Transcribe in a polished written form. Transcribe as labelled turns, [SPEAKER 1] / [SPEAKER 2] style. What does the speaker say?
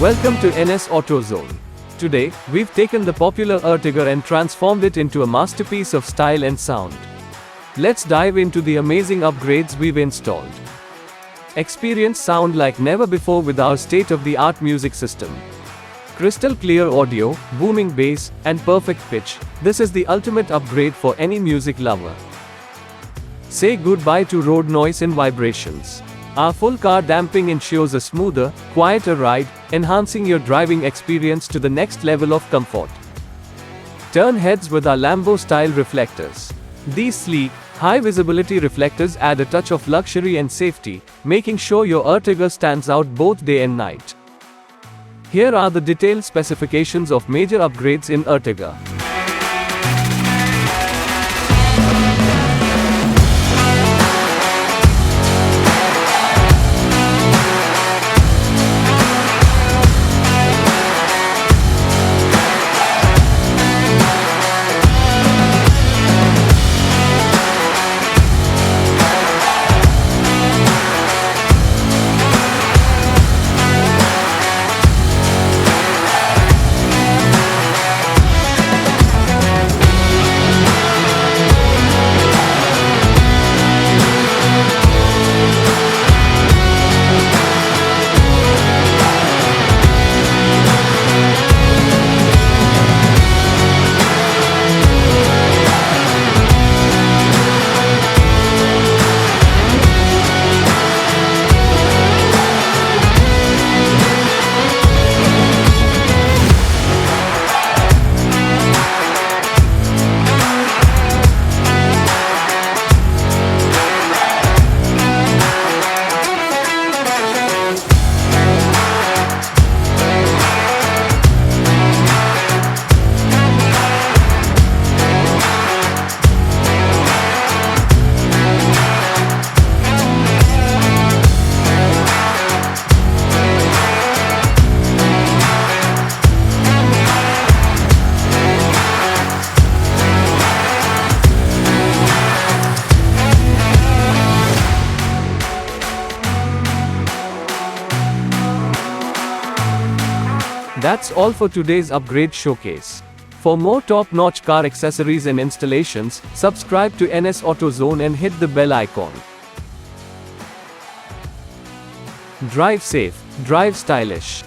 [SPEAKER 1] Welcome to NS Auto Zone. Today, we've taken the popular Ertiga and transformed it into a masterpiece of style and sound. Let's dive into the amazing upgrades we've installed. Experience sound like never before with our state-of-the-art music system. Crystal clear audio, booming bass, and perfect pitch. This is the ultimate upgrade for any music lover. Say goodbye to road noise and vibrations. Our full car damping ensures a smoother, quieter ride, enhancing your driving experience to the next level of comfort. Turn heads with our Lambo-style reflectors. These sleek, high-visibility reflectors add a touch of luxury and safety, making sure your Ertiga stands out both day and night. Here are the detailed specifications of major upgrades in Ertiga. That's all for today's upgrade showcase. For more top-notch car accessories and installations, subscribe to NS Auto Zone and hit the bell icon. Drive safe, drive stylish.